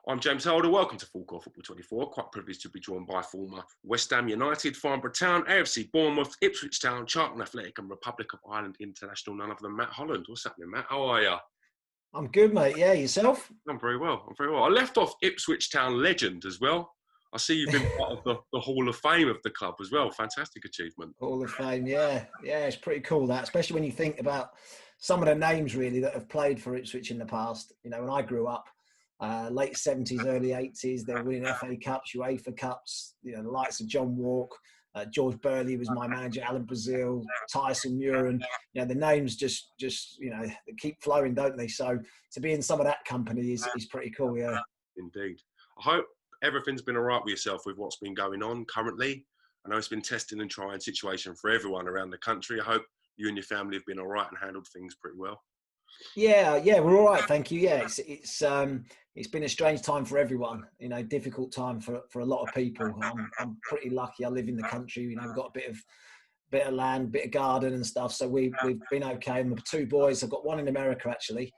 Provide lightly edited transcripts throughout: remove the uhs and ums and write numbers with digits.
I'm James Holder. Welcome to Full Court Football 24. Quite privileged to be joined by former West Ham United, Farnborough Town, AFC Bournemouth, Ipswich Town, Charlton Athletic and Republic of Ireland international, none other than Matt Holland. What's happening, Matt? How are you? I'm good, mate. Yeah, yourself? I'm very well. I left off Ipswich Town legend as well. I see you've been part of the Hall of Fame of the club as well. Fantastic achievement. Hall of Fame, yeah. Yeah, it's pretty cool, that, especially when you think about some of the names, really, that have played for Ipswich in the past. You know, when I grew up, late 70s, early 80s, they were winning FA Cups, UEFA Cups, you know, the likes of John Walk, George Burley was my manager, Alan Brazil, Tyson Murin. You know, the names just you know, they keep flowing, don't they? So to be in some of that company is pretty cool, yeah. Indeed. I hope everything's been all right with yourself with what's been going on currently. I know it's been testing and trying situation for everyone around the country. I hope you and your family have been all right and handled things pretty well. Yeah, we're all right, thank you. Yeah, it's been a strange time for everyone. You know, difficult time for a lot of people. I'm pretty lucky. I live in the country. You know, we've got a bit of land, bit of garden and stuff. So we've been okay. And the two boys, I've got one in America actually,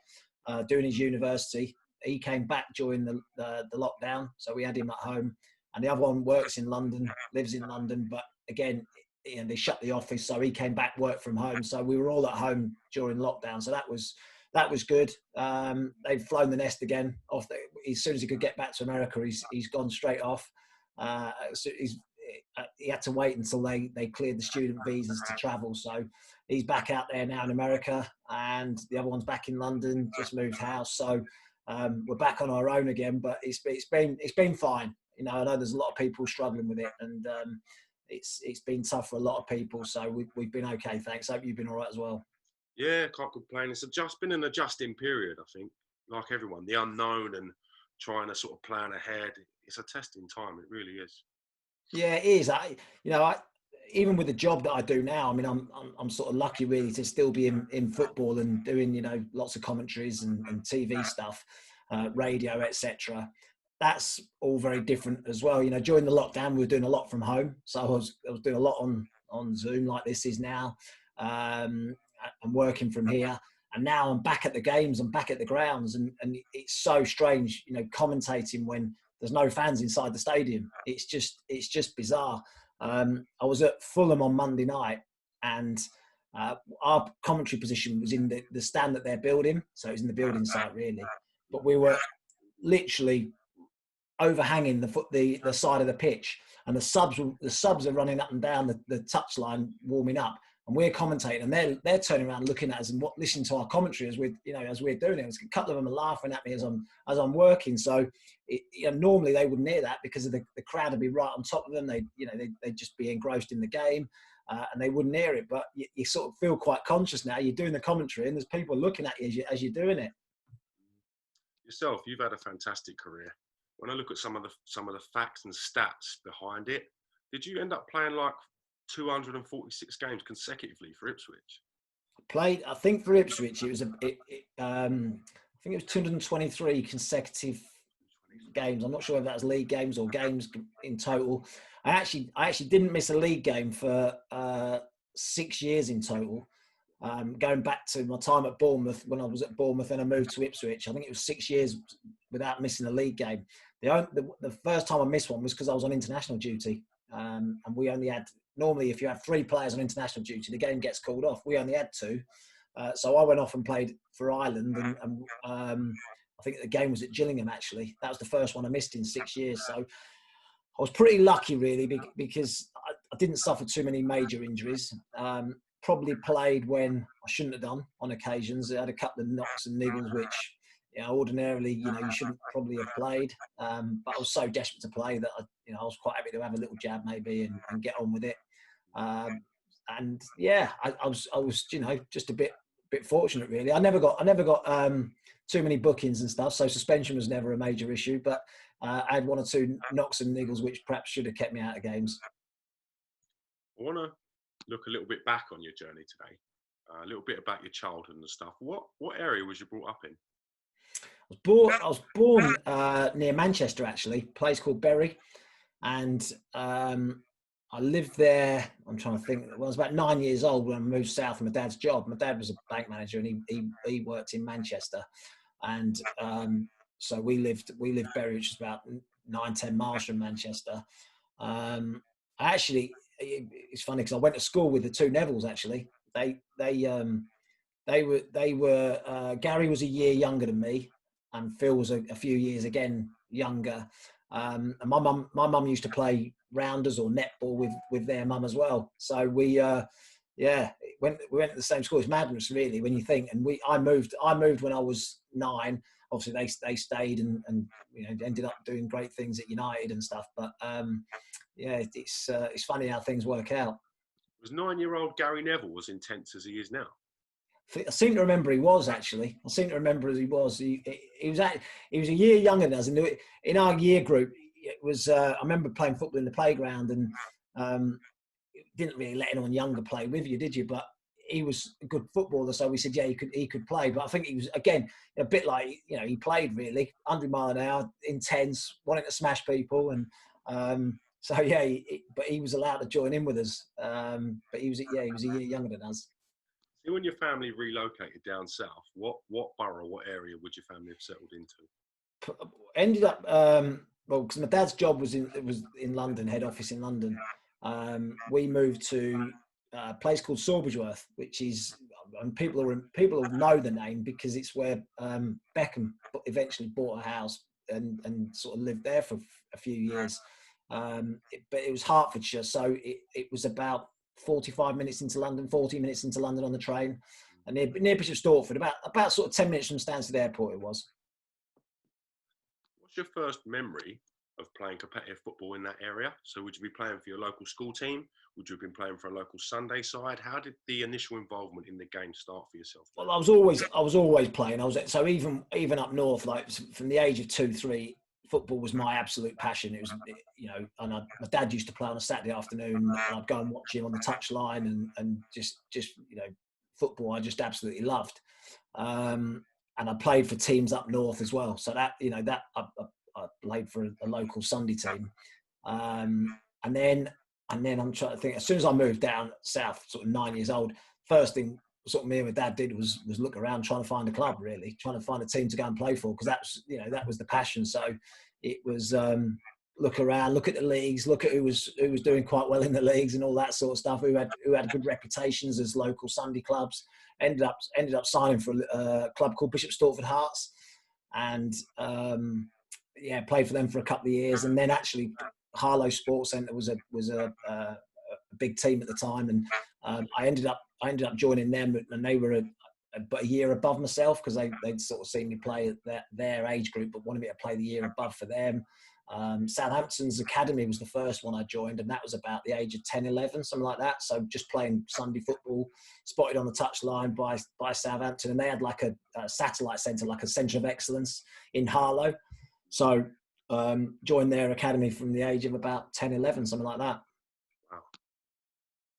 doing his university. He came back during the lockdown, so we had him at home. And the other one works in London, lives in London, but again, you know, they shut the office, so he came back, worked from home. So we were all at home during lockdown. So that was good. They've flown the nest again. As soon as he could get back to America, he's gone straight off. He had to wait until they cleared the student visas to travel. So he's back out there now in America, and the other one's back in London, just moved house. So we're back on our own again. But it's been fine. You know, I know there's a lot of people struggling with it, and it's been tough for a lot of people. So we've been okay, thanks. Hope you've been all right as well. Yeah, can't complain. It's been an adjusting period, I think. Like everyone, the unknown and trying to sort of plan ahead. It's a testing time. It really is. Yeah, it is. Even with the job that I do now, I mean, I'm sort of lucky really to still be in football and doing, you know, lots of commentaries and TV stuff, radio, etc. That's all very different as well. You know, during the lockdown, we were doing a lot from home. So I was doing a lot on Zoom like this is now. I'm working from here. And now I'm back at the games, I'm back at the grounds. And it's so strange, you know, commentating when there's no fans inside the stadium. It's just bizarre. I was at Fulham on Monday night, and our commentary position was in the stand that they're building. So it was in the building site, really. But we were literally overhanging the side of the pitch, and the subs are running up and down the touchline warming up, and we're commentating, and they're turning around looking at us and listening to our commentary as we're doing it. A couple of them are laughing at me as I'm working. So normally they wouldn't hear that because of the crowd would be right on top of them. They'd just be engrossed in the game, and they wouldn't hear it. But you sort of feel quite conscious now. You're doing the commentary, and there's people looking at you as you're doing it. Yourself, you've had a fantastic career. When I look at some of the facts and stats behind it, did you end up playing like 246 games consecutively for Ipswich? Played, I think for Ipswich, it was I think it was 223 consecutive games. I'm not sure if that was league games or games in total. I actually didn't miss a league game for 6 years in total. Going back to my time at Bournemouth, when I was at Bournemouth and I moved to Ipswich, I think it was 6 years without missing a league game. The first time I missed one was because I was on international duty, and we only had, normally if you have 3 players on international duty, the game gets called off. We only had 2, so I went off and played for Ireland, and I think the game was at Gillingham actually. That was the first one I missed in 6 years. So I was pretty lucky really because I didn't suffer too many major injuries. Probably played when I shouldn't have done on occasions. I had a couple of knocks and niggles, which, you know, ordinarily, you know, you shouldn't probably have played. But I was so desperate to play that I was quite happy to have a little jab maybe and get on with it. And yeah, I was, you know, just a bit fortunate really. I never got too many bookings and stuff, so suspension was never a major issue. But I had 1 or 2 knocks and niggles, which perhaps should have kept me out of games. I want to look a little bit back on your journey today, a little bit about your childhood and stuff. What area was you brought up in? I was born near Manchester, actually, a place called Burley, and I lived there. I'm trying to think. Well, I was about 9 years old when I moved south for my dad's job. My dad was a bank manager, and he worked in Manchester, and So we lived Bury, which is about 9-10 miles from Manchester. It's funny because I went to school with the two Nevilles. Actually, they were Gary was a year younger than me, and Phil was a few years again younger. And my mum used to play rounders or netball with their mum as well. So we we went to the same school. It's madness, really, when you think. And I moved when I was 9. Obviously, they stayed and ended up doing great things at United and stuff. But it's funny how things work out. Was 9-year-old Gary Neville as intense as he is now? I seem to remember he was actually. He was a year younger than us. And in our year group, it was. I remember playing football in the playground, and didn't really let anyone younger play with you, did you? But he was a good footballer, so we said, yeah, he could play. But I think he was, again, a bit like, he played really 100 mile an hour, intense, wanting to smash people, and but he was allowed to join in with us. But he was a year younger than us. So when your family relocated down south, what borough, what area would your family have settled into? Ended up because my dad's job was in London, head office in London. We moved to a place called Sawbridgeworth, which is, and people will know the name because it's where Beckham eventually bought a house and sort of lived there for a few years. But it was Hertfordshire, so it was about 45 minutes into London, 40 minutes into London on the train, and near Bishop Stortford, about sort of 10 minutes from Stansted Airport it was. What's your first memory of playing competitive football in that area? So would you be playing for your local school team? Would you have been playing for a local Sunday side? How did the initial involvement in the game start for yourself? Well, I was always playing. So even up north, like from the age of 2-3, football was my absolute passion. It was, and my dad used to play on a Saturday afternoon, and I'd go and watch him on the touchline, and just football I just absolutely loved. And I played for teams up north as well. So that I played for a local Sunday team, and then I'm trying to think. As soon as I moved down south, sort of 9 years old, first thing sort of me and my dad did was look around, trying to find a club, really, trying to find a team to go and play for, because that was the passion. So it was look around, look at the leagues, look at who was doing quite well in the leagues and all that sort of stuff, who had good reputations as local Sunday clubs. Ended up signing for a club called Bishop Stortford Hearts, and played for them for a couple of years, and then actually Harlow Sports Centre was a big team at the time, and I ended up joining them, and they were a year above myself, because they'd sort of seen me play at their age group, but wanted me to play the year above for them. Southampton's academy was the first one I joined, and that was about the age of 10, 11, something like that. So just playing Sunday football, spotted on the touchline by Southampton, and they had like a satellite centre, like a centre of excellence in Harlow. So joined their academy from the age of about 10, 11, something like that. Wow.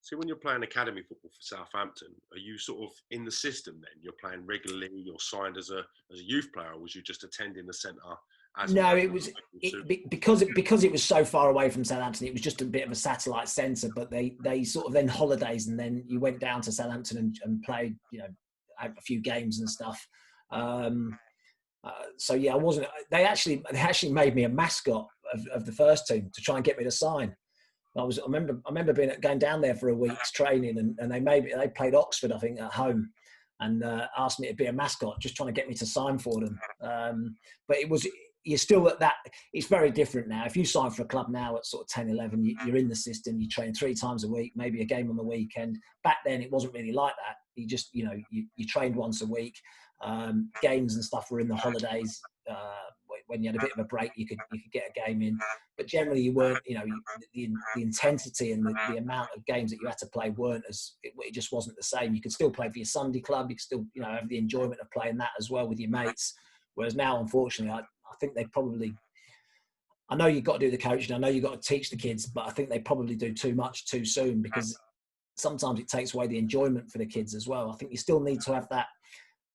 So when you're playing academy football for Southampton, are you sort of in the system then? You're playing regularly, you're signed as a youth player, or was you just attending the centre? No, it was because it was so far away from Southampton. It was just a bit of a satellite centre, but they sort of then holidays, and then you went down to Southampton and played, a few games and stuff. So yeah, I wasn't. They actually made me a mascot of the first team to try and get me to sign. I remember going down there for a week's training, and they played Oxford, I think, at home, and asked me to be a mascot, just trying to get me to sign for them. But you're still at that. It's very different now. If you sign for a club now at sort of 10, 11, you're in the system. You train 3 times a week, maybe a game on the weekend. Back then, it wasn't really like that. You just, you trained once a week. Games and stuff were in the holidays. When you had a bit of a break, you could get a game in. But generally, you weren't. The intensity and the amount of games that you had to play weren't it just wasn't the same. You could still play for your Sunday club. You could still, have the enjoyment of playing that as well with your mates. Whereas now, unfortunately, I think they probably. I know you've got to do the coaching. I know you've got to teach the kids, but I think they probably do too much too soon, because sometimes it takes away the enjoyment for the kids as well. I think you still need to have that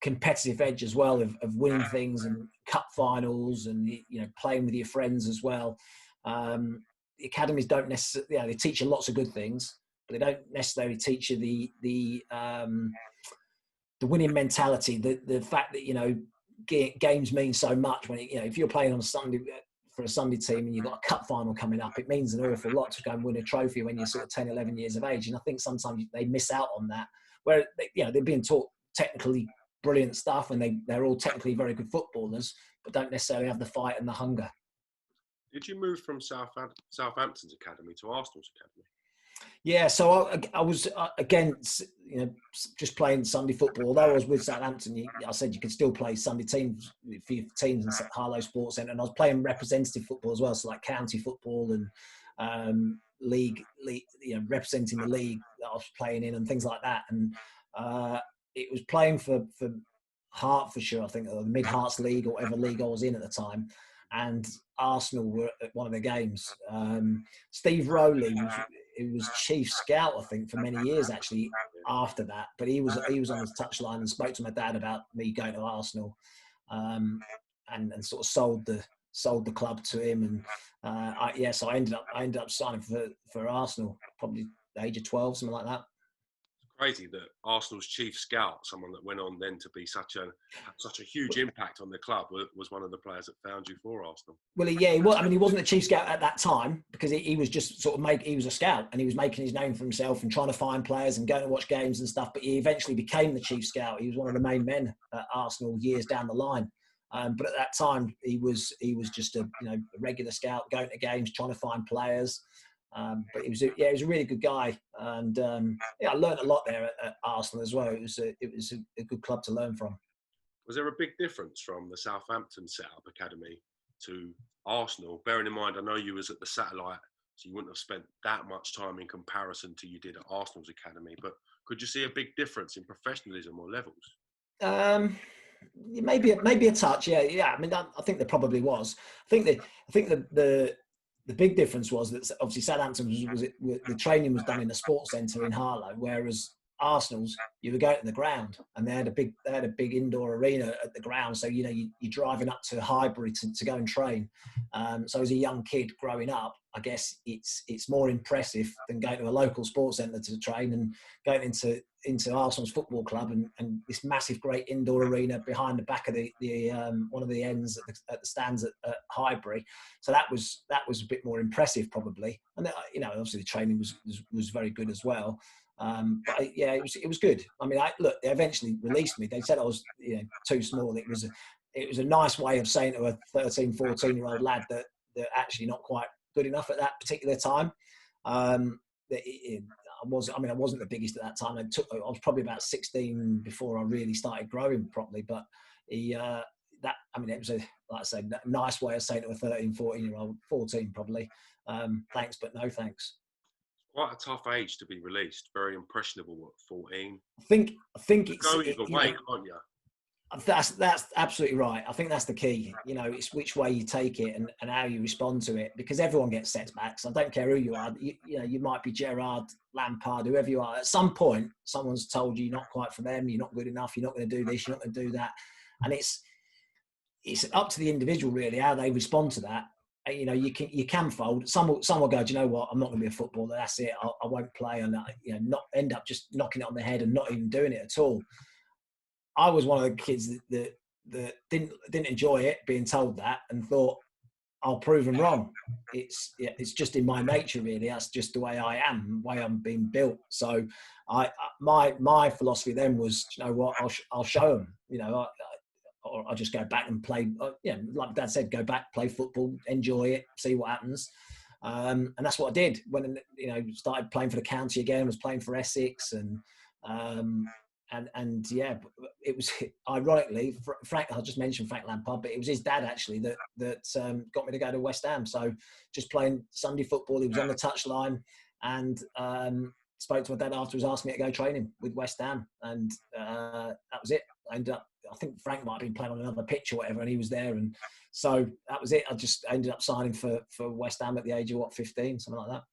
competitive edge as well of winning things and cup finals and playing with your friends as well. The academies don't necessarily, they teach you lots of good things, but they don't necessarily teach you the winning mentality, the fact that games mean so much when if you're playing on Sunday for a Sunday team and you've got a cup final coming up, it means an awful lot to go and win a trophy when you're sort of 10, 11 years of age. And I think sometimes they miss out on that, where they're being taught technically brilliant stuff and they're all technically very good footballers, but don't necessarily have the fight and the hunger. Did you move from Southampton's academy to Arsenal's academy? Yeah, so I was again, just playing Sunday football. Although I was with Southampton, I said you could still play Sunday teams for your teams in Harlow Sports Centre, and I was playing representative football as well, so like county football and league, representing the league that I was playing in and things like that. And it was playing for Hertfordshire, I think, or the Mid Hearts League or whatever league I was in at the time. And Arsenal were at one of the games. Steve Rowley was chief scout, I think, for many years actually after that. But he was on the touchline and spoke to my dad about me going to Arsenal, and sort of sold the club to him. And so I ended up signing for Arsenal, probably the age of 12, something like that. Crazy that Arsenal's chief scout, someone that went on then to be such a huge impact on the club, was one of the players that found you for Arsenal. Well, he wasn't a chief scout at that time because he was just he was a scout and he was making his name for himself and trying to find players and going to watch games and stuff. But he eventually became the chief scout. He was one of the main men at Arsenal years down the line. But at that time, he was just a regular scout going to games, trying to find players. But he was a really good guy, and I learned a lot there at Arsenal as well. It was a good club to learn from. Was there a big difference from the Southampton setup academy to Arsenal? Bearing in mind, I know you was at the satellite, so you wouldn't have spent that much time in comparison to you did at Arsenal's academy. But could you see a big difference in professionalism or levels? Maybe a touch, yeah. I mean, I think there probably was. I think the big difference was that obviously Southampton the training was done in a sports centre in Harlow, whereas Arsenal's you were going to the ground and they had a big indoor arena at the ground. So you're driving up to Highbury to go and train. So as a young kid growing up, I guess it's more impressive than going to a local sports centre to train and going into Arsenal's football club and this massive great indoor arena behind the back of the one of the ends at the stands at Highbury. So that was a bit more impressive probably. And obviously the training was very good as well. But it was good. I mean, they eventually released me. They said I was too small. It was a nice way of saying to a 13, 14-year-old lad that they're actually not quite good enough at that particular time. I wasn't the biggest at that time. I was probably about 16 before I really started growing properly. But it was like I said, a nice way of saying to a 13, 14-year-old, 14 probably, thanks, but no thanks. Quite a tough age to be released. Very impressionable at 14. I think it's go either way, can't you? That's absolutely right. I think that's the key. It's which way you take it and how you respond to it, because everyone gets setbacks. I don't care who you are. You might be Gerrard, Lampard, whoever you are. At some point, someone's told you you're not quite for them. You're not good enough. You're not going to do this. You're not going to do that. And it's up to the individual really how they respond to that. You can fold. Some will go, do you know what? I'm not going to be a footballer. That's it. I won't play, and not end up just knocking it on the head and not even doing it at all. I was one of the kids that didn't enjoy it, being told that, and thought I'll prove them wrong. It's just in my nature, really. That's just the way I am, the way I'm being built. So my philosophy then was, do you know what? I'll show them. Or I'll just go back and play. Like Dad said, go back, play football, enjoy it, see what happens. And that's what I did when started playing for the county again. Was playing for Essex and it was ironically Frank. I just mentioned Frank Lampard, but it was his dad actually that got me to go to West Ham. So just playing Sunday football, he was on the touchline and spoke to my dad afterwards, asked me to go training with West Ham, and that was it. I think Frank might have been playing on another pitch or whatever, and he was there, and so that was it. I just ended up signing for West Ham at the age of 15, something like that.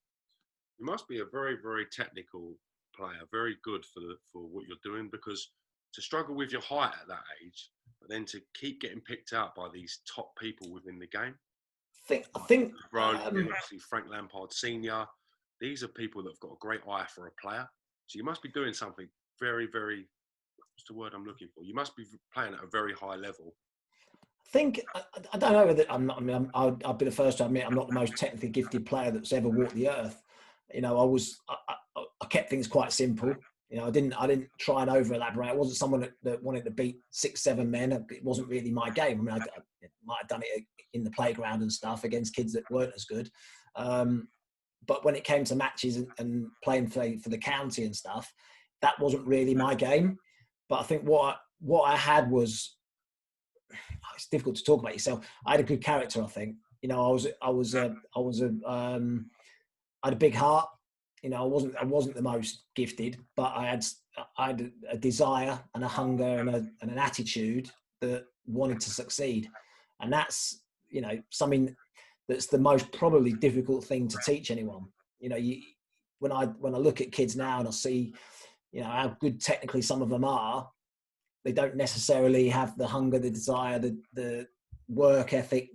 You must be a very, very technical player, very good for what you're doing, because to struggle with your height at that age, but then to keep getting picked out by these top people within the game. I think obviously Frank Lampard Senior. These are people that have got a great eye for a player. So you must be doing something very, very. What's the word I'm looking for? You must be playing at a very high level think I don't know whether I'm not. I mean, I'll be the first to admit I'm not the most technically gifted player that's ever walked the earth. You know, I kept things quite simple. You know, I didn't try and over elaborate. I wasn't someone that wanted to beat 6-7 men. It wasn't really my game. I mean, I might have done it in the playground and stuff against kids that weren't as good. But when it came to matches and playing for the county and stuff, that wasn't really my game. But I think what I had was, it's difficult to talk about yourself. I had a good character, I think. You know, I had a big heart. You know, I wasn't the most gifted, but I had a desire and a hunger and an attitude that wanted to succeed. And that's, you know, something that's the most probably difficult thing to teach anyone. You know, when I look at kids now and I see, you know, how good technically some of them are, they don't necessarily have the hunger, the desire, the work ethic,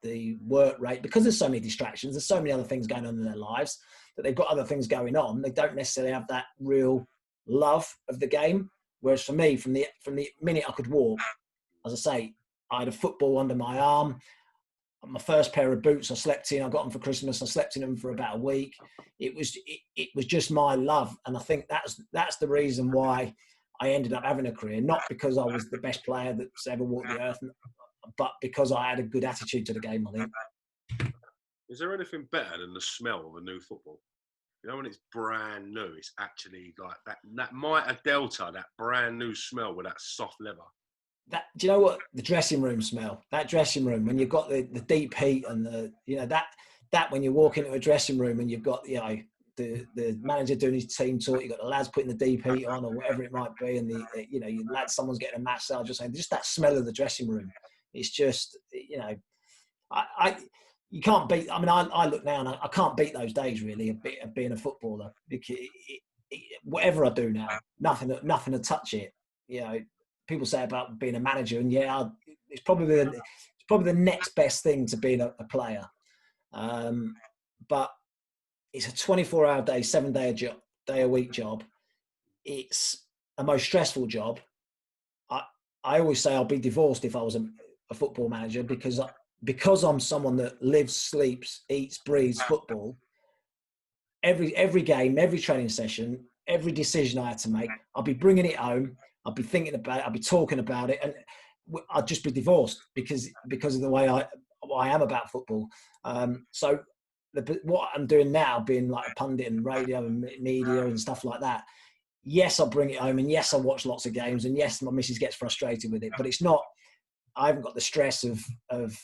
the work rate, because there's so many distractions. There's so many other things going on in their lives that they've got other things going on. They don't necessarily have that real love of the game. Whereas for me, from the minute I could walk, as I say, I had a football under my arm. My first pair of boots I slept in. I got them for Christmas. I slept in them for about a week. It was just my love, and I think that's the reason why I ended up having a career. Not because I was the best player that's ever walked the earth, but because I had a good attitude to the game, I think. Is there anything better than the smell of a new football? You know, when it's brand new, it's actually like that Mitre Delta, that brand new smell with that soft leather. Do you know what? The dressing room smell. That dressing room, when you've got the deep heat and that when you walk into a dressing room and you've got, you know, the manager doing his team talk, you've got the lads putting the deep heat on or whatever it might be, and you know, you lads, someone's getting a massage, just saying, just that smell of the dressing room. It's just, you know, you can't beat. I mean, I look now and I can't beat those days really of being a footballer, because whatever I do now, nothing to touch it. You know, people say about being a manager, and it's probably the next best thing to being a player. But it's a 24-hour day, 7-day a week job. It's a most stressful job. I always say I'll be divorced if I was a football manager, because I'm someone that lives, sleeps, eats, breathes football. Every game, every training session, every decision I had to make, I'll be bringing it home. I'll be thinking about it. I'll be talking about it, and I'd just be divorced because of the way I am about football. So what I'm doing now, being like a pundit and radio and media and stuff like that, yes, I'll bring it home, and yes, I'll watch lots of games, and yes, my missus gets frustrated with it, but it's not. I haven't got the stress of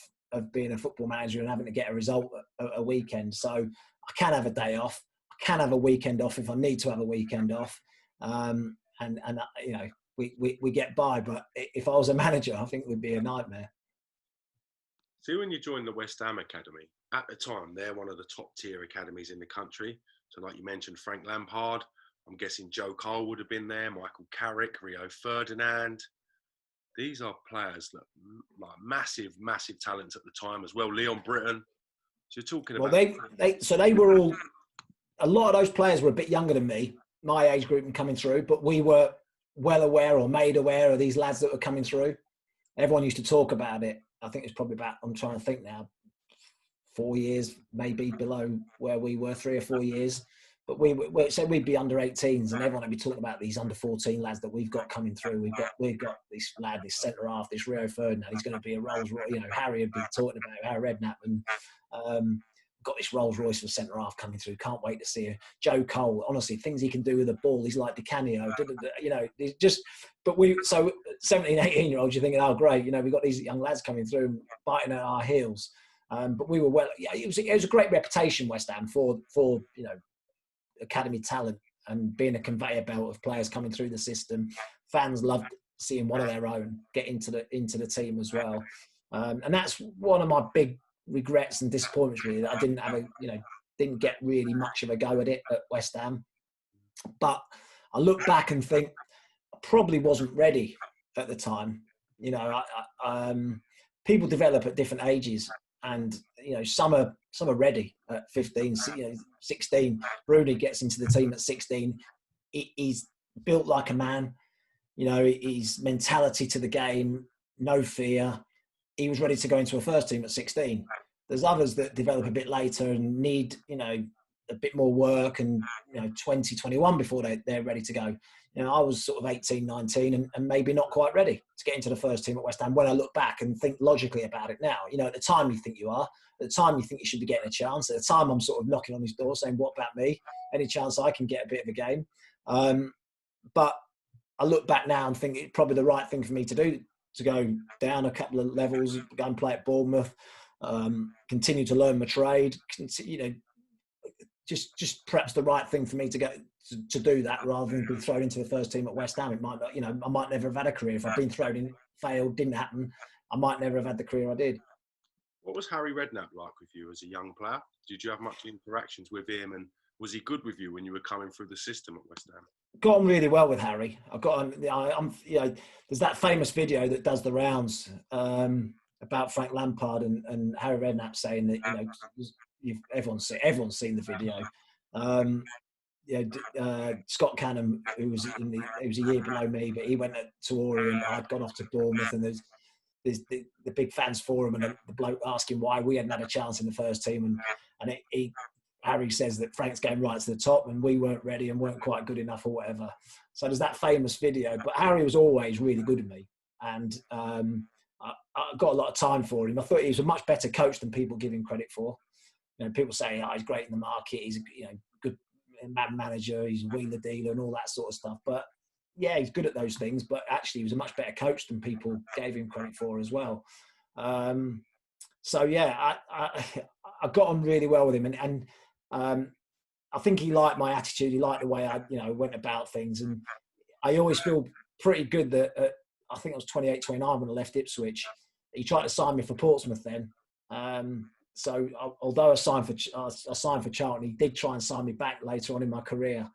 being a football manager and having to get a result a weekend. So I can have a day off. I can have a weekend off if I need to have a weekend off. And you know, we get by. But if I was a manager, I think it would be a nightmare. See, when you joined the West Ham Academy, at the time, they're one of the top tier academies in the country. So like you mentioned, Frank Lampard, I'm guessing Joe Cole would have been there, Michael Carrick, Rio Ferdinand. These are players that like massive talents at the time as well. Leon Britton. So you're talking about. Well, they were all. A lot of those players were a bit younger than me, my age group, and coming through. But we were well aware or made aware of these lads that were coming through. Everyone used to talk about it. I think it's probably about, I'm trying to think now, 4 years maybe below where we were, 3 or 4 years. But we said we'd be under 18s, and everyone would be talking about these under 14 lads that we've got coming through. We've got this lad, this centre half, this Rio Ferdinand. He's going to be a Rolls Royce. You know, Harry would be talking about Harry Redknapp, and got this Rolls Royce for centre half coming through. Can't wait to see him. Joe Cole, honestly, things he can do with the ball. He's like Di Canio. You know, he's just. But so 17, 18-year-olds, you're thinking, oh great, you know, we've got these young lads coming through and biting at our heels. But we were well. Yeah, it was a great reputation, West Ham, for you know, academy talent and being a conveyor belt of players coming through the system. Fans loved seeing one of their own get into the team as well, and that's one of my big regrets and disappointments really, that I didn't get really much of a go at it at West Ham. But I look back and think I probably wasn't ready at the time. You know, people develop at different ages, and you know, some are ready at 15, 16. Rooney gets into the team at 16. He's built like a man. You know, his mentality to the game, no fear. he was ready to go into a first team at 16. There's others that develop a bit later and need, a bit more work and, 20, 21 before they're ready to go. I was sort of 18, 19 and maybe not quite ready to get into the first team at West Ham when I look back and think logically about it now. At the time you think you are. At the time you think you should be getting a chance. At the time I'm sort of knocking on his door saying, what about me? Any chance I can get a bit of a game? But I look back now and think it's probably the right thing for me to do, to go down a couple of levels, go and play at Bournemouth, continue to learn my trade, just perhaps the right thing for me to go to do that rather than be thrown into the first team at West Ham. It might not, I might never have had a career if I'd been thrown in, failed, didn't happen. I might never have had the career I did. What was Harry Redknapp like with you as a young player? Did you have much interactions with him, and was he good with you when you were coming through the system at West Ham? Got on really well with Harry. I got on. There's that famous video that does the rounds about Frank Lampard and Harry Redknapp saying that everyone's seen the video. Scott Canham, who was a year below me, but he went to Orient. I'd gone off to Bournemouth, and there's the big fans forum, and the bloke asking why we hadn't had a chance in the first team, and Harry says that Frank's going right to the top, and we weren't ready and weren't quite good enough or whatever. So there's that famous video. But Harry was always really good at me, and I got a lot of time for him. I thought he was a much better coach than people give him credit for. People say, he's great in the market, he's good man manager, he's a wheeler dealer and all that sort of stuff. But yeah, he's good at those things, but actually he was a much better coach than people gave him credit for as well. So yeah, I got on really well with him, and I think he liked my attitude. He liked the way I went about things, and I always feel pretty good that I think I was 28, 29 when I left Ipswich. He tried to sign me for Portsmouth then. So although I signed for Charlton, he did try and sign me back later on in my career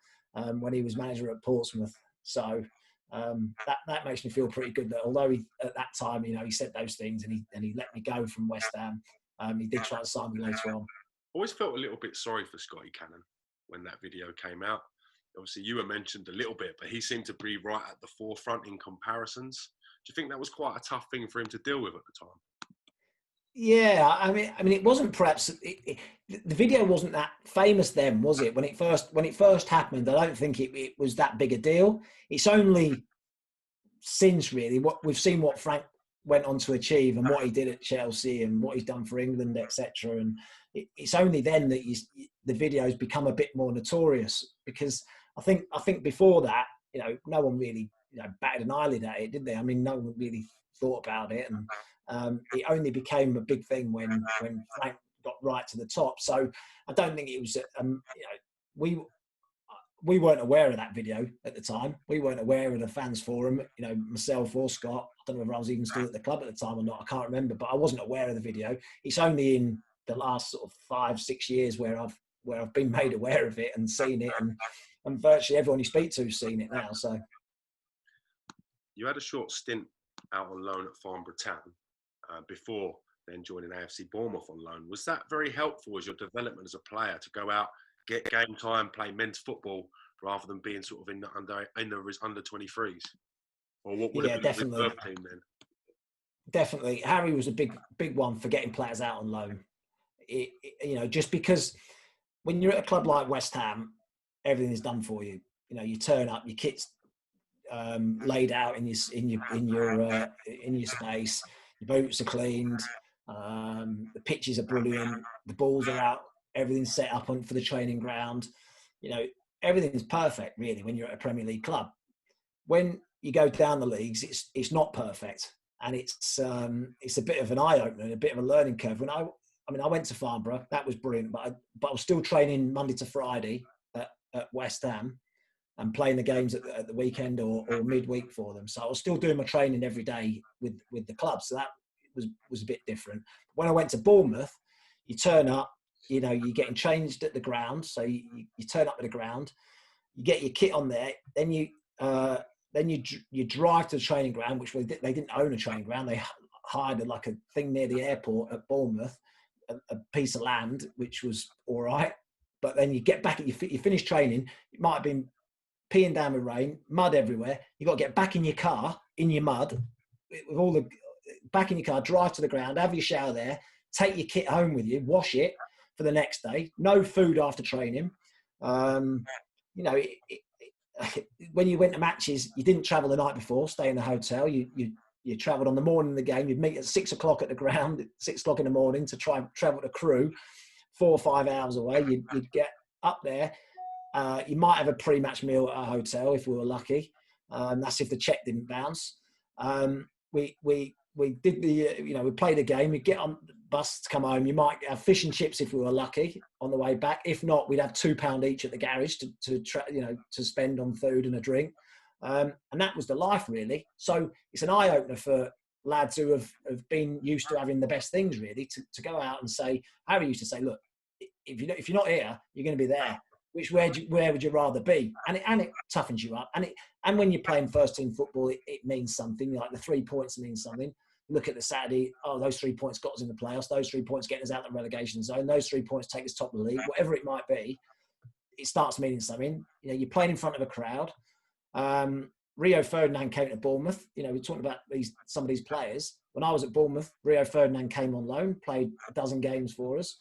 when he was manager at Portsmouth. So that makes me feel pretty good that although at that time, he said those things and he let me go from West Ham, he did try to sign me later on. Always felt a little bit sorry for Scotty Cannon when that video came out. Obviously, you were mentioned a little bit, but he seemed to be right at the forefront in comparisons. Do you think that was quite a tough thing for him to deal with at the time? Yeah, I mean, it wasn't perhaps the video wasn't that famous then, was it? When it first happened, I don't think it was that big a deal. It's only since really we've seen what Frank went on to achieve and what he did at Chelsea and what he's done for England, etc. And it's only then that the video's become a bit more notorious, because I think before that, no one really batted an eyelid at it, did they? I mean, no one really thought about it, and it only became a big thing when Frank got right to the top. So I don't think it was, we weren't aware of that video at the time. We weren't aware of the fans forum, myself or Scott. I don't know whether I was even still at the club at the time or not. I can't remember, but I wasn't aware of the video. It's only in the last sort of 5-6 years where I've been made aware of it and seen it, and virtually everyone you speak to has seen it now. So you had a short stint out on loan at Farnborough Town before then joining AFC Bournemouth on loan. Was that very helpful as your development as a player to go out, get game time, play men's football rather than being sort of in the under 23s? Or what would have been the reserve team then? Definitely. Harry was a big one for getting players out on loan. Just because when you're at a club like West Ham, everything is done for you. You turn up, your kit's laid out in your space, your boots are cleaned, the pitches are brilliant, the balls are out, everything's set up for the training ground. Everything's perfect really when you're at a Premier League club. When you go down the leagues, it's not perfect, and it's a bit of an eye opener, a bit of a learning curve. When I went to Farnborough, that was brilliant, but I was still training Monday to Friday at West Ham and playing the games at the weekend or midweek for them. So I was still doing my training every day with the club. So that was a bit different. When I went to Bournemouth, you turn up, you're getting changed at the ground. So you turn up at the ground, you get your kit on there, then you drive to the training ground, which they didn't own a training ground. They hired a thing near the airport at Bournemouth, a piece of land, which was all right. But then you get back, you finish training, it might have been peeing down with rain, mud everywhere. You got to get back in your car, in your mud, with all the back in your car, drive to the ground, have your shower there, take your kit home with you, wash it for the next day. No food after training. You know, when you went to matches, you didn't travel the night before, stay in the hotel. You travelled on the morning of the game. You'd meet at 6 o'clock at the ground, at 6 o'clock in the morning to try and travel to Crewe, 4 or 5 hours away. You'd get up there. You might have a pre-match meal at a hotel if we were lucky. That's if the check didn't bounce. We did we played a game. We'd get on the bus to come home. You might have fish and chips if we were lucky on the way back. If not, we'd have £2 each at the garage to spend on food and a drink. And that was the life, really. So it's an eye opener for lads who have been used to having the best things, really, to go out and say, Harry used to say, look, if you're not here, you're going to be there. Where would you rather be? And it toughens you up. And when you're playing first team football, it means something. Like the 3 points means something. Look at the Saturday. Oh, those 3 points got us in the playoffs. Those 3 points getting us out of the relegation zone. Those 3 points take us top of the league. Whatever it might be, it starts meaning something. You know, you're playing in front of a crowd. Rio Ferdinand came to Bournemouth. You know, we're talking about some of these players. When I was at Bournemouth, Rio Ferdinand came on loan, played a dozen games for us.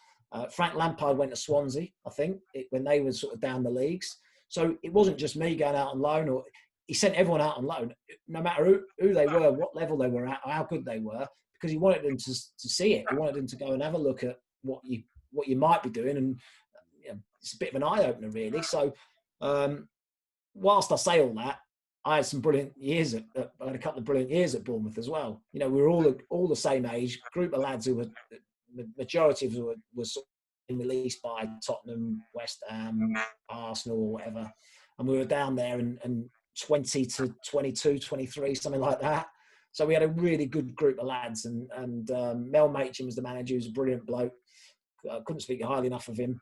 Frank Lampard went to Swansea, I think, when they were sort of down the leagues. So it wasn't just me going out on loan, or he sent everyone out on loan, no matter who they were, what level they were at, or how good they were, because he wanted them to see it. He wanted them to go and have a look at what you might be doing, and you know, it's a bit of an eye opener, really. So whilst I say all that, I had some brilliant years. I had a couple of brilliant years at Bournemouth as well. You know, we were all the same age, group of lads who were. The majority of them were sort of released by Tottenham, West Ham, Arsenal, or whatever. And we were down there and 20 to 22, 23, something like that. So we had a really good group of lads. And Mel Machin was the manager, who was a brilliant bloke. I couldn't speak highly enough of him.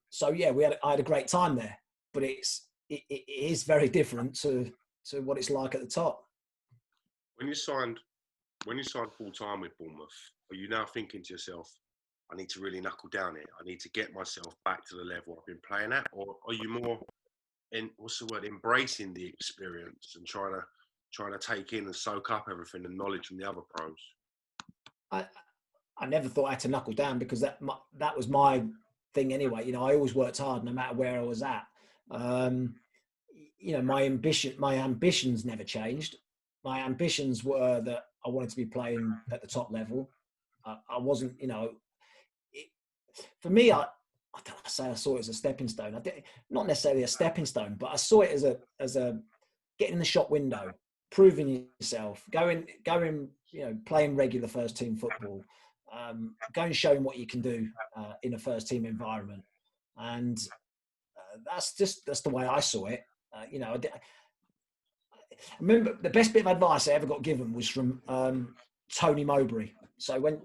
So, yeah, I had a great time there. But it is very different to what it's like at the top. When you signed full-time with Bournemouth, are you now thinking to yourself, I need to really knuckle down here, I need to get myself back to the level I've been playing at? Or are you more, embracing the experience and trying to take in and soak up everything and knowledge from the other pros? I never thought I had to knuckle down, because that was my thing anyway. You know, I always worked hard no matter where I was at. You know, my ambitions never changed. My ambitions were that I wanted to be playing at the top level. I wasn't, you know, for me, I don't say I saw it as a stepping stone. Not necessarily a stepping stone, but I saw it as a getting in the shop window, proving yourself, going, you know, playing regular first team football, going showing what you can do in a first team environment, and that's the way I saw it. You know, I remember the best bit of advice I ever got given was from Tony Mowbray. So when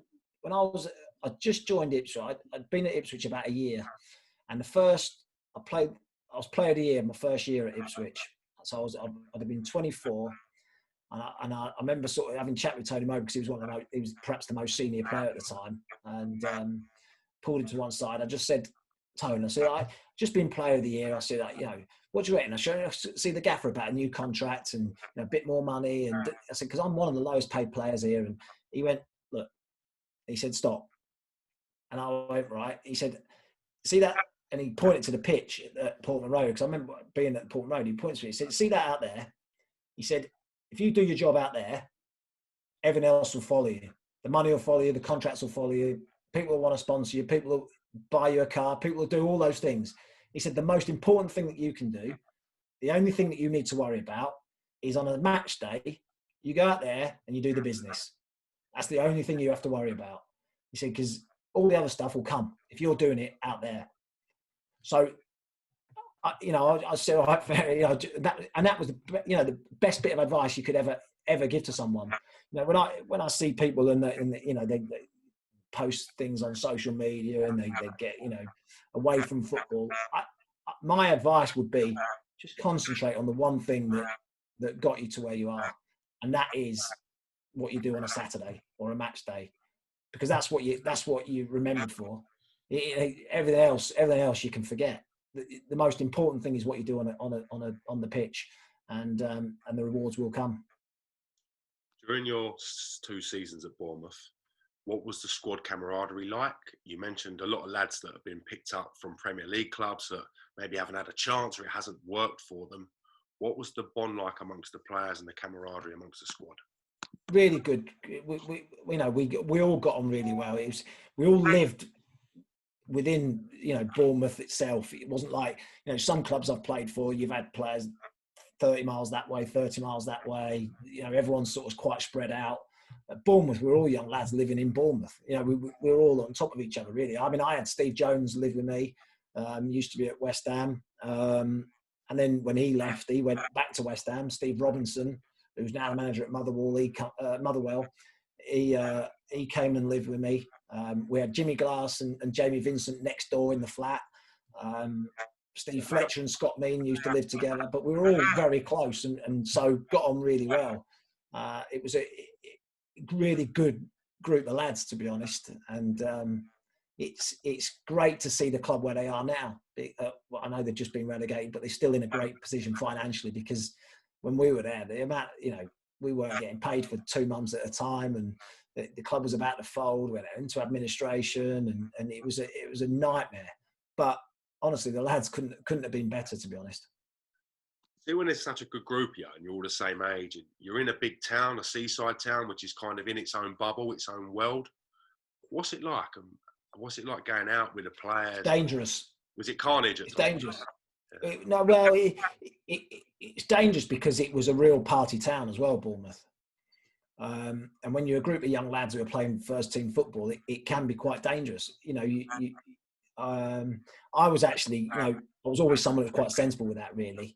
I just joined Ipswich, I'd been at Ipswich about a year, and I was player of the year my first year at Ipswich. So I'd have been 24, and I remember sort of having a chat with Tony Mowbray, because he was perhaps the most senior player at the time, and pulled him to one side. I just said, Tony, I said, I've just been player of the year. I said, you know, what do you reckon? I see the gaffer about a new contract and, you know, a bit more money. And I said, because I'm one of the lowest paid players here. And he went, look, he said, stop. And I went, right. He said, see that? And he pointed to the pitch at Portman Road, because I remember being at Portman Road. He pointed to me. He said, see that out there? He said, if you do your job out there, everything else will follow you. The money will follow you. The contracts will follow you. People will want to sponsor you. People will buy you a car. People will do all those things. He said, the most important thing that you can do, the only thing that you need to worry about, is on a match day, you go out there and you do the business. That's the only thing you have to worry about. He said, because all the other stuff will come if you're doing it out there. So, you know, I said, all right, fair, you know, that was the best bit of advice you could ever give to someone. You know, when I see people and you know, they post things on social media and they get, you know, away from football, my advice would be just concentrate on the one thing that got you to where you are, and that is what you do on a Saturday or a match day, because that's what you remembered for. Everything else you can forget. The most important thing is what you do on the pitch, and the rewards will come. Do During your 2 seasons at Bournemouth, what was the squad camaraderie like? You mentioned a lot of lads that have been picked up from Premier League clubs that maybe haven't had a chance or it hasn't worked for them. What was the bond like amongst the players and the camaraderie amongst the squad? Really good. We all got on really well. We all lived within Bournemouth itself. It wasn't like some clubs I've played for. You've had players 30 miles that way, 30 miles that way. Everyone's sort of quite spread out. At Bournemouth, we were all young lads living in Bournemouth. We were all on top of each other, really. I mean, I had Steve Jones live with me. Used to be at West Ham. And then when he left, he went back to West Ham. Steve Robinson, who's now the manager at Motherwell, he came and lived with me. We had Jimmy Glass and Jamie Vincent next door in the flat. Steve Fletcher and Scott Mean used to live together, but we were all very close and so got on really well. It was a really good group of lads, to be honest. And it's great to see the club where they are now. I know they've just been relegated, but they're still in a great position financially, because when we were there, the amount, we weren't getting paid for 2 months at a time, and the club was about to fold. We went into administration, and it was a nightmare. But honestly, the lads couldn't have been better, to be honest. See, when there's such a good group here and you're all the same age, and you're in a big town, a seaside town, which is kind of in its own bubble, its own world, what's it like? What's it like going out with the players? It's dangerous. Was it carnage? It's dangerous. Yeah. It's dangerous because it was a real party town as well, Bournemouth. And when you're a group of young lads who are playing first team football, it can be quite dangerous. I was actually, I was always someone who was quite sensible with that, really.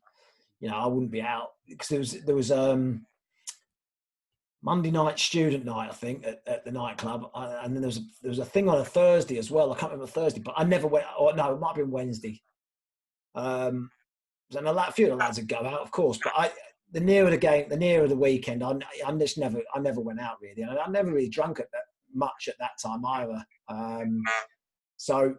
I wouldn't be out because there was Monday night student night, I think, at the nightclub, and then there was a thing on a Thursday as well. I can't remember Thursday, but I never went. Or no, it might have been Wednesday. And a few of the lads would go out, of course, but the nearer the game, the nearer the weekend, I never went out really, and I never really drunk much at that time either. So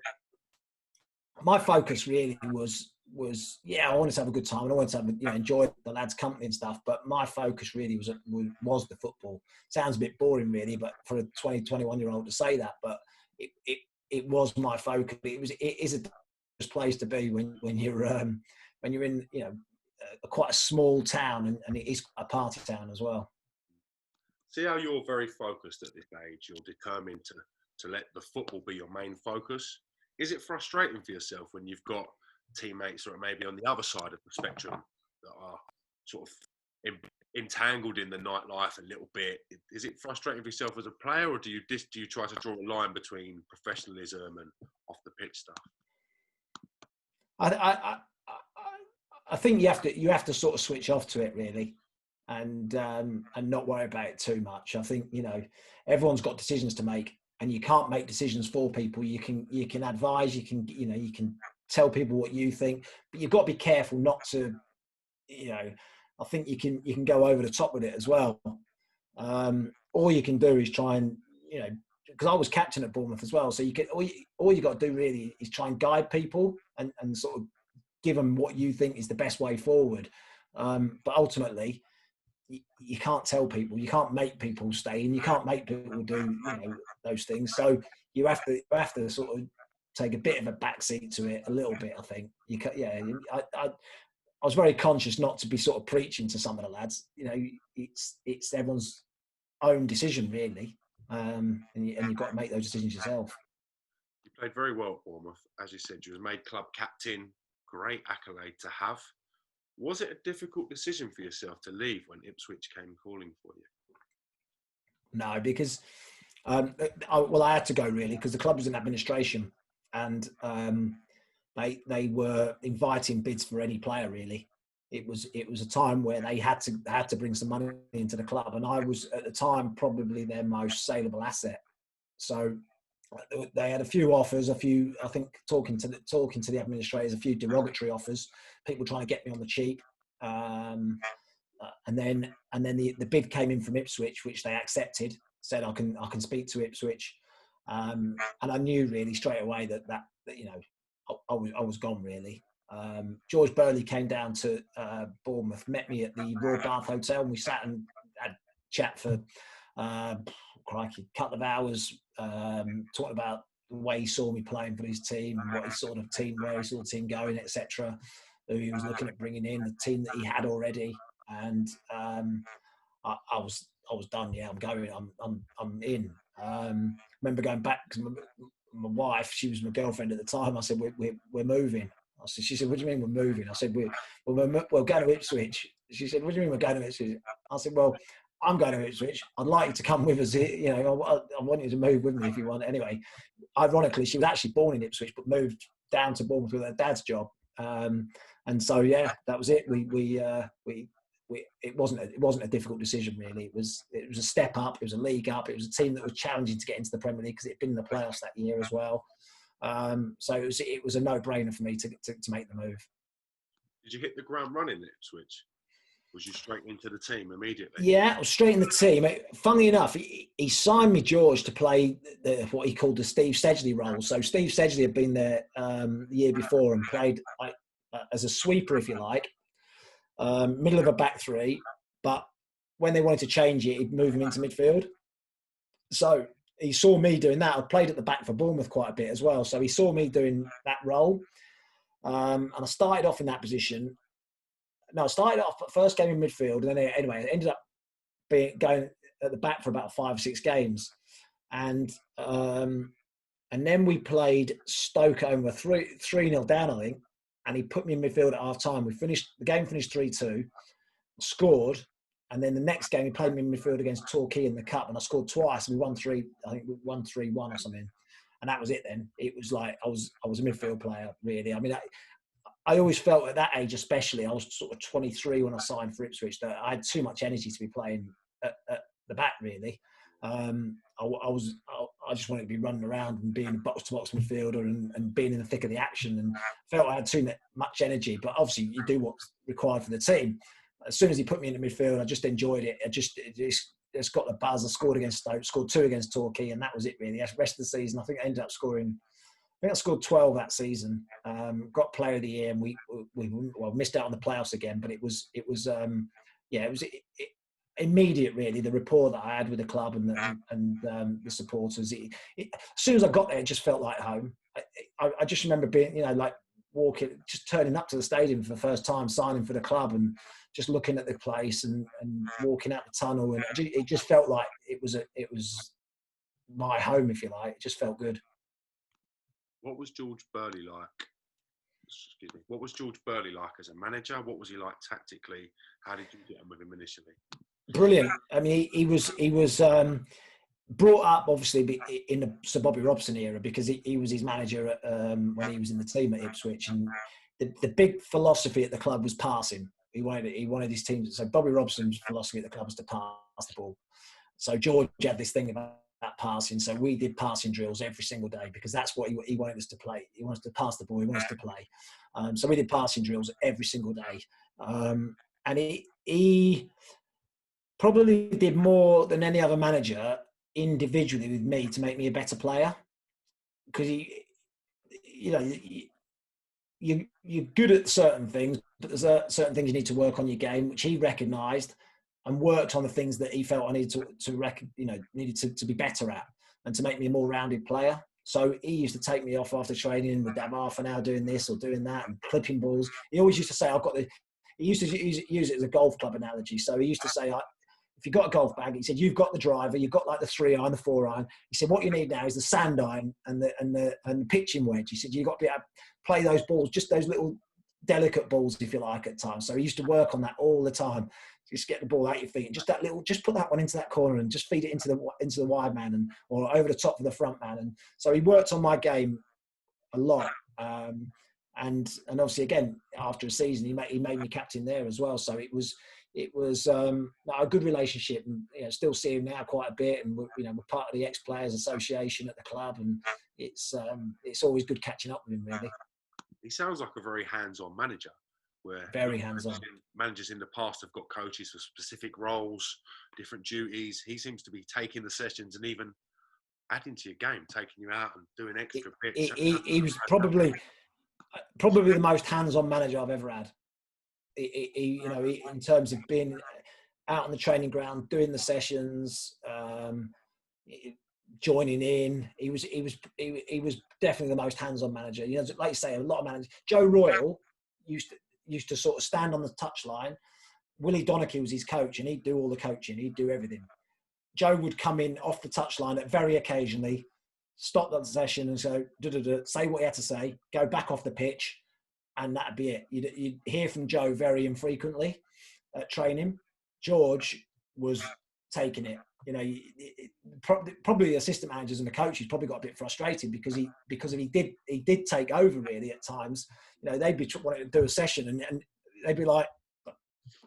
my focus really was I wanted to have a good time and I wanted to have enjoy the lads' company and stuff. But my focus really was the football. Sounds a bit boring really, but for a 21-year-old to say that, but it was my focus. It is a dangerous place to be when you're in quite a small town and it is a party town as well. See how you're very focused at this age. You're determined to let the football be your main focus. Is it frustrating for yourself when you've got teammates that are maybe on the other side of the spectrum that are sort of entangled in the nightlife a little bit? Is it frustrating for yourself as a player, or do you try to draw a line between professionalism and off the pitch stuff? I think you have to sort of switch off to it really, and not worry about it too much. I think everyone's got decisions to make, and you can't make decisions for people. You can advise, you can tell people what you think, but you've got to be careful not to. I think you can go over the top with it as well. All you can do is try and because I was captain at Bournemouth as well, so all you got to do really is try and guide people and sort of give them what you think is the best way forward. But ultimately, you can't tell people, you can't make people stay, and you can't make people do those things. So you have to sort of take a bit of a backseat to it a little bit. I think I was very conscious not to be sort of preaching to some of the lads. It's everyone's own decision really, and you've got to make those decisions yourself. You played very well at Bournemouth, as you said. You were made club captain. Great accolade to have. Was it a difficult decision for yourself to leave when Ipswich came calling for you? No, because I had to go really because the club was in administration, and they were inviting bids for any player really. It was a time where they had to bring some money into the club, and I was at the time probably their most saleable asset. So they had a few offers, I think talking to the administrators, a few derogatory offers, people trying to get me on the cheap, and then the bid came in from Ipswich, which they accepted. Said I can speak to Ipswich, and I knew really straight away that I was gone really. George Burley came down to Bournemouth, met me at the Royal Bath Hotel, and we sat and had chat for crikey, a couple of hours, talking about the way he saw me playing for his team, what he sort of team, where he saw the team going, etc. Who he was looking at bringing in, the team that he had already, and I was done. Yeah, I'm going. I'm in. Remember going back because my wife, she was my girlfriend at the time. I said, we're moving. She said, what do you mean we're moving? I said, we're going to Ipswich. She said, what do you mean we're going to Ipswich? I said, well, I'm going to Ipswich. I'd like you to come with us. You know, I want you to move with me if you want. Anyway, ironically, she was actually born in Ipswich, but moved down to Bournemouth with her dad's job. And so, yeah, that was it. It wasn't a difficult decision really. It was a step up. It was a league up. It was a team that was challenging to get into the Premier League because it had been in the playoffs that year as well. So it was a no-brainer for me to make the move. Did you hit the ground running at Ipswich? Was you straight into the team immediately? Yeah, I was straight in the team. Funnily enough, he signed me, George, to play what he called the Steve Sedgley role. So Steve Sedgley had been there the year before and played as a sweeper, if you like, middle of a back three. But when they wanted to change it, he'd move him into midfield. So he saw me doing that. I played at the back for Bournemouth quite a bit as well. So he saw me doing that role. And I started off in that position. No, I started off first game in midfield. And then anyway, I ended up going at the back for about 5 or 6 games. And then we played Stoke over 3-0 down, I think. And he put me in midfield at half time. The game finished 3-2, scored. And then the next game, he played me in midfield against Torquay in the cup, and I scored twice. And we won 3-1 or something. And that was it then. It was like I was a midfield player, really. I mean, I always felt at that age, especially, I was sort of 23 when I signed for Ipswich, that I had too much energy to be playing at the back, really. I just wanted to be running around and being a box-to-box midfielder and being in the thick of the action, and felt I had too much energy. But obviously, you do what's required for the team. As soon as he put me into midfield, I just enjoyed it. It's got the buzz. I scored against Stoke, scored 2 against Torquay, and that was it, really. The rest of the season, I think I ended up scoring. I think I scored 12 that season. Got Player of the Year, and we missed out on the playoffs again. But it was immediate, really. The rapport that I had with the club and the supporters. As soon as I got there, it just felt like home. I just remember being, like walking, just turning up to the stadium for the first time, signing for the club, and just looking at the place and walking out the tunnel, and it just felt like it was my home, if you like. It just felt good. What was George Burley like? Excuse me. What was George Burley like as a manager? What was he like tactically? How did you get on with him initially? Brilliant. I mean, he was brought up obviously in the Sir Bobby Robson era, because he was his manager when he was in the team at Ipswich, and the big philosophy at the club was passing. He wanted his team. So Bobby Robson's philosophy at the club was to pass the ball. So George had this thing about passing. So we did passing drills every single day, because that's what he wanted us to play. He wanted us to pass the ball. He wanted us to play. So we did passing drills every single day. And he probably did more than any other manager individually with me to make me a better player. Because you're good at certain things, but there's certain things you need to work on your game, which he recognised, and worked on the things that he felt I needed to be better at, and to make me a more rounded player. So he used to take me off after training, would have half an hour doing this or doing that and clipping balls. He always used to say, he used to use it as a golf club analogy. So he used to say, if you've got a golf bag, he said, you've got the driver, you've got like the 3-iron, the 4-iron. He said, what you need now is the sand iron and the pitching wedge. He said, you've got to be able to play those balls, just those little delicate balls, if you like, at times. So he used to work on that all the time. Just get the ball out your feet, and just put that one into that corner, and just feed it into the wide man, or over the top of the front man. And so he worked on my game a lot. And obviously, again, after a season, he made me captain there as well. So it was a good relationship, and still see him now quite a bit. And we're part of the ex-players association at the club, and it's always good catching up with him, really. He sounds like a very hands-on manager. Where very hands-on. Managers in the past have got coaches for specific roles, different duties. He seems to be taking the sessions and even adding to your game, taking you out and doing extra bits. He was probably the most hands-on manager I've ever had. In terms of being, out on the training ground, doing the sessions, joining in. He was definitely the most hands-on manager. You know, like you say, a lot of managers. Joe Royal used to sort of stand on the touchline. Willie Donachie was his coach, and he'd do all the coaching. He'd do everything. Joe would come in off the touchline very occasionally, stop the session and say what he had to say, go back off the pitch, and that'd be it. You'd hear from Joe very infrequently at training. George was taking it. You know, probably the assistant managers and the coaches probably got a bit frustrated because he did take over really at times. You know, they'd be wanting to do a session and they'd be like,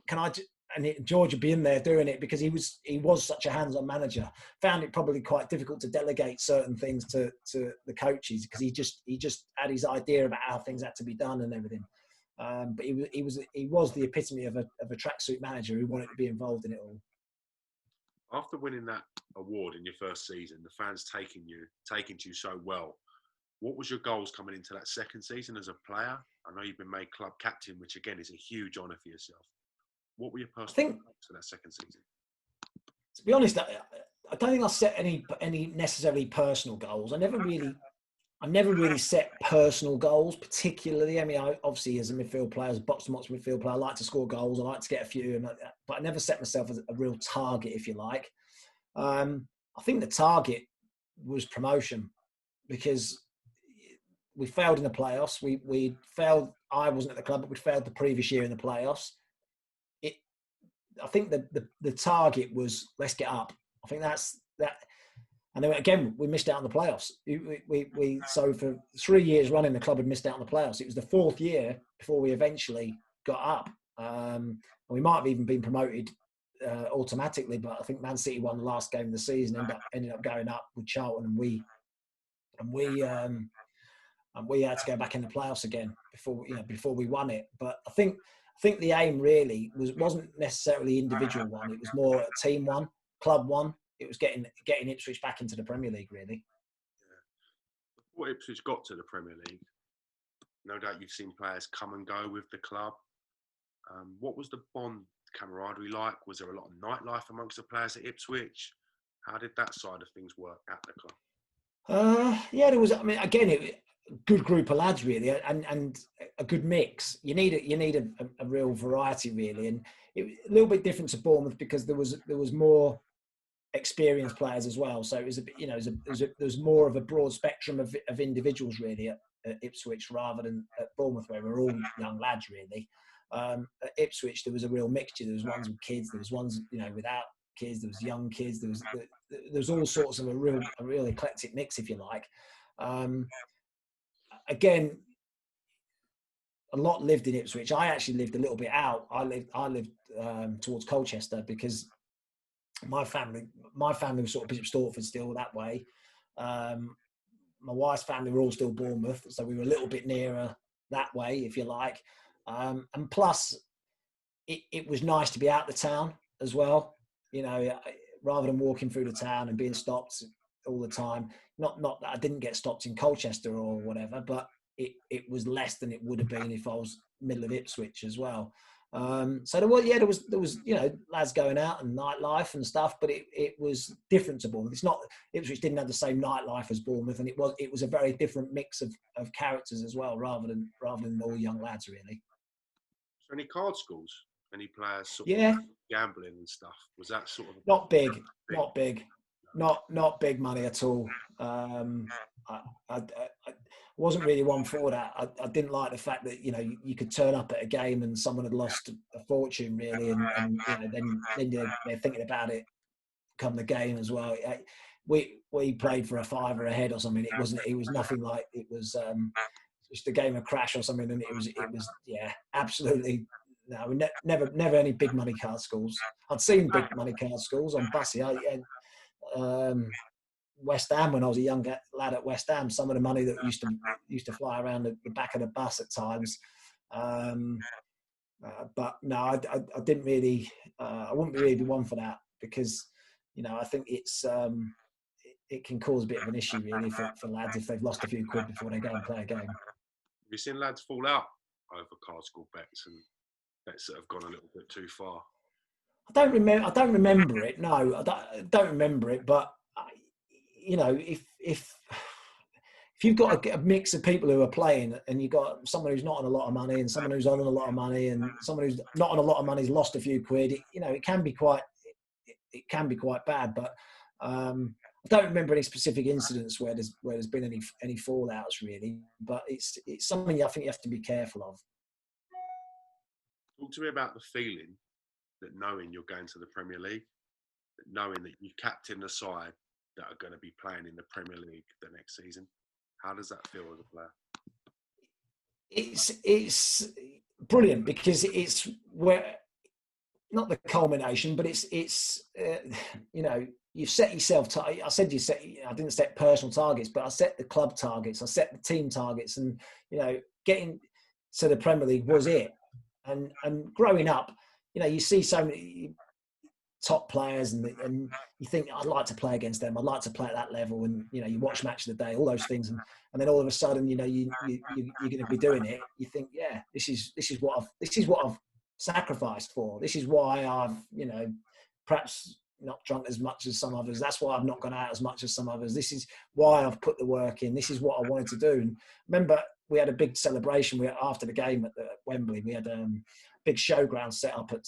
"Can I?" And George would be in there doing it because he was such a hands-on manager. Found it probably quite difficult to delegate certain things to the coaches because he just had his idea about how things had to be done and everything. But he was the epitome of a tracksuit manager who wanted to be involved in it all. After winning that award in your first season, the fans taking to you so well, what was your goals coming into that second season as a player? I know you've been made club captain, which again is a huge honour for yourself. What were your personal goals for that second season? To be honest, I don't think I set any necessarily personal goals. I never really set personal goals particularly. I mean, obviously as a midfield player, as a box-to-box midfield player, I like to score goals. I like to get a few, but I never set myself as a real target, if you like. I think the target was promotion because we failed in the playoffs. We failed. I wasn't at the club, but we failed the previous year in the playoffs. I think the target was let's get up. I think that's that. And then again, we missed out on the playoffs. So for 3 years running, the club had missed out on the playoffs. It was the fourth year before we eventually got up. And we might have even been promoted automatically, but I think Man City won the last game of the season, ended up going up with Charlton, and we had to go back in the playoffs again before we won it. But I think the aim really wasn't necessarily individual one. It was more a team one, club one. It was getting Ipswich back into the Premier League, really. Yeah. Before Ipswich got to the Premier League, no doubt you've seen players come and go with the club. What was the bond camaraderie like? Was there a lot of nightlife amongst the players at Ipswich? How did that side of things work at the club? Yeah, there was. I mean, again, a good group of lads really, and a good mix. You need a real variety really, and it was a little bit different to Bournemouth because there was more experienced players as well. So it was there was more of a broad spectrum of individuals really at Ipswich rather than at Bournemouth where we're all young lads really. At Ipswich there was a real mixture. There was ones with kids, there was ones without kids, there was young kids, there was all sorts of a real eclectic mix, if you like. Again, a lot lived in Ipswich. I actually lived a little bit out. I lived towards Colchester because my family was sort of Bishop Stortford still that way. My wife's family were all still Bournemouth, so we were a little bit nearer that way, if you like. And plus, it was nice to be out the town as well. Rather than walking through the town and being stopped all the time. Not that I didn't get stopped in Colchester or whatever, but it was less than it would have been if I was middle of Ipswich as well. So there was lads going out and nightlife and stuff, but it was different to Bournemouth. It's not Ipswich didn't have the same nightlife as Bournemouth, and it was a very different mix of characters as well, rather than all young lads really. So any card schools, any players sort of gambling and stuff? Was that sort of not big, not big money at all. I wasn't really one for that. I didn't like the fact that you could turn up at a game and someone had lost a fortune really, and then they're thinking about it come the game as well. We played for a fiver a head or something. It was nothing like it was just a game of crash or something, and it was absolutely no. Never any big money card schools. I'd seen big money card schools on Bussy. West Ham, when I was a young lad at West Ham, some of the money that used to fly around the back of the bus at times. But no, I didn't really. I wouldn't really be one for that because, I think it can cause a bit of an issue really for lads if they've lost a few quid before they go and play a game. Have you seen lads fall out over card school bets and bets that have gone a little bit too far? I don't remember it. No, I don't remember it. But you know, if you've got a mix of people who are playing, and you've got someone who's not on a lot of money, and someone who's on a lot of money, and someone who's not on a lot of money's lost a few quid, you know, it can be quite bad. But I don't remember any specific incidents where there's been any fallouts really. But it's something I think you have to be careful of. Talk to me about the feeling that knowing you're going to the Premier League, that knowing that you've captained the side that are going to be playing in the Premier League the next season. How does that feel as a player? It's brilliant because it's where, not the culmination, but it's you know, you've set yourself. I said I didn't set personal targets, but I set the club targets. I set the team targets, and you know, getting to the Premier League was it. And growing up, you know, you see so many top players, and you think, I'd like to play against them. I'd like to play at that level. And you know, you watch Match of the Day, all those things, and then all of a sudden, you know, you're going to be doing it. You think, yeah, this is what I've sacrificed for. This is why I've, you know, perhaps not drunk as much as some others. That's why I've not gone out as much as some others. This is why I've put the work in. This is what I wanted to do. And remember, we had a big celebration. After the game at Wembley, we had a big showground set up at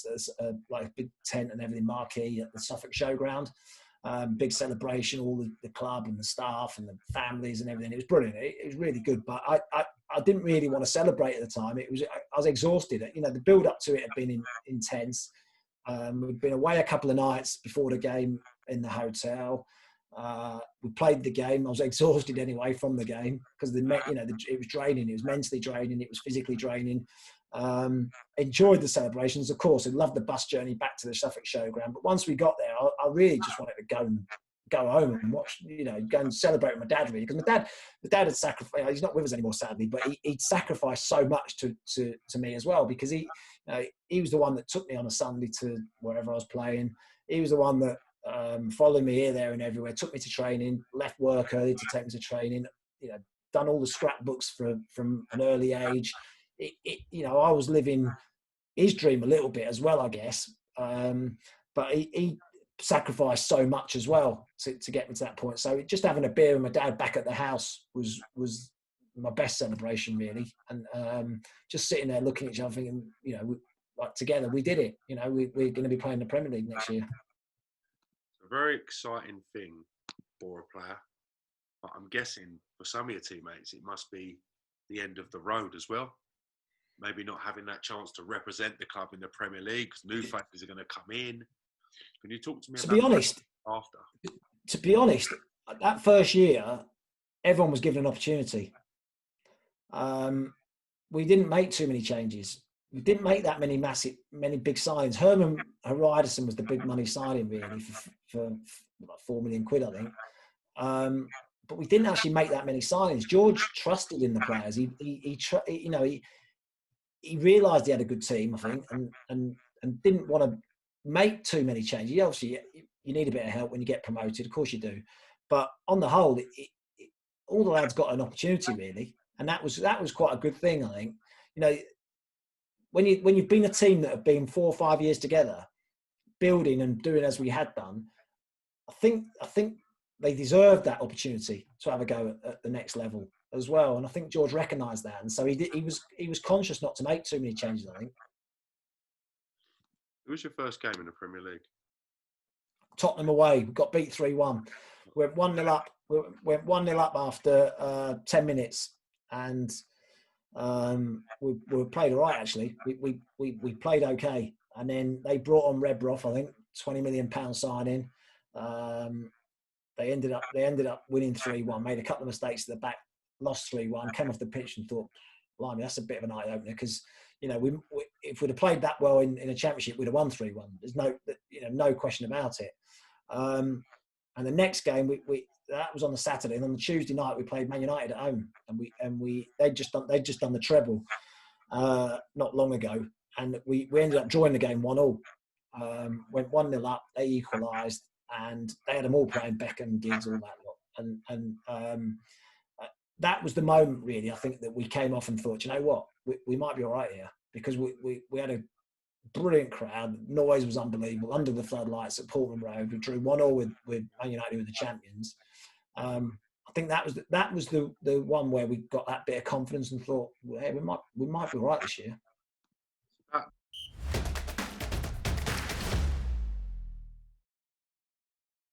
like a big tent and everything, marquee at the Suffolk Showground. Big celebration, all the club and the staff and the families and everything. It was brilliant. It was really good. But I didn't really want to celebrate at the time. I was exhausted. You know, the build up to it had been intense. We'd been away a couple of nights before the game in the hotel. We played the game. I was exhausted anyway from the game because it was draining. It was mentally draining. It was physically draining. Enjoyed the celebrations, of course. I loved the bus journey back to the Suffolk Showground. But once we got there, I really just wanted to go home and watch, you know, go and celebrate with my dad, really, because my dad had sacrificed. He's not with us anymore, sadly, but he'd sacrificed so much to me as well, because he was the one that took me on a Sunday to wherever I was playing. He was the one that followed me here, there, and everywhere. Took me to training. Left work early to take me to training. You know, done all the scrapbooks from an early age. You know, I was living his dream a little bit as well, I guess. But he sacrificed so much as well to get me to that point. So just having a beer with my dad back at the house was my best celebration, really. And just sitting there looking at each other thinking, you know, like together we did it. You know, we're going to be playing the Premier League next year. It's a very exciting thing for a player. But I'm guessing for some of your teammates, it must be the end of the road as well. Maybe not having that chance to represent the club in the Premier League because new faces are going to come in. Can you talk to me about after? To be honest, that first year, everyone was given an opportunity. We didn't make too many changes. We didn't make that many big signings. Herman Haridason was the big money signing, really, for like £4 million, I think. But we didn't actually make that many signings. George trusted in the players. He realised he had a good team, I think, and didn't want to make too many changes. Obviously, you need a bit of help when you get promoted. Of course you do. But on the whole, all the lads got an opportunity, really. And that was quite a good thing, I think. You know, when you've been a team that have been 4 or 5 years together, building and doing as we had done, I think they deserved that opportunity to have a go at the next level as well. And I think George recognised that, and so he was conscious not to make too many changes, I think. Who was your first game in the Premier League? Tottenham away. We got beat 3-1. We went 1-0 up. We went 1-0 up after 10 minutes, and we played all right, actually. We played okay, and then they brought on Redbrough, I think, £20 million signing. They ended up winning 3-1. Made a couple of mistakes at the back. Lost 3-1, came off the pitch and thought, blimey, that's a bit of an eye-opener, because, you know, if we'd have played that well in a championship, we'd have won 3-1. There's no question about it. And the next game, that was on the Saturday, and on the Tuesday night we played Man United at home, and they'd just done the treble not long ago, and we ended up drawing the game 1-1. Went 1-0 up, they equalised, and they had them all playing Beckham, Giggs, all that lot, and that was the moment, really, I think, that we came off and thought, you know what, we might be all right here, because we had brilliant crowd. The noise was unbelievable. Under the floodlights at Portman Road, we drew 1-1 with Man United, who were the champions. I think that was the one where we got that bit of confidence and thought, well, hey, we might be right this year.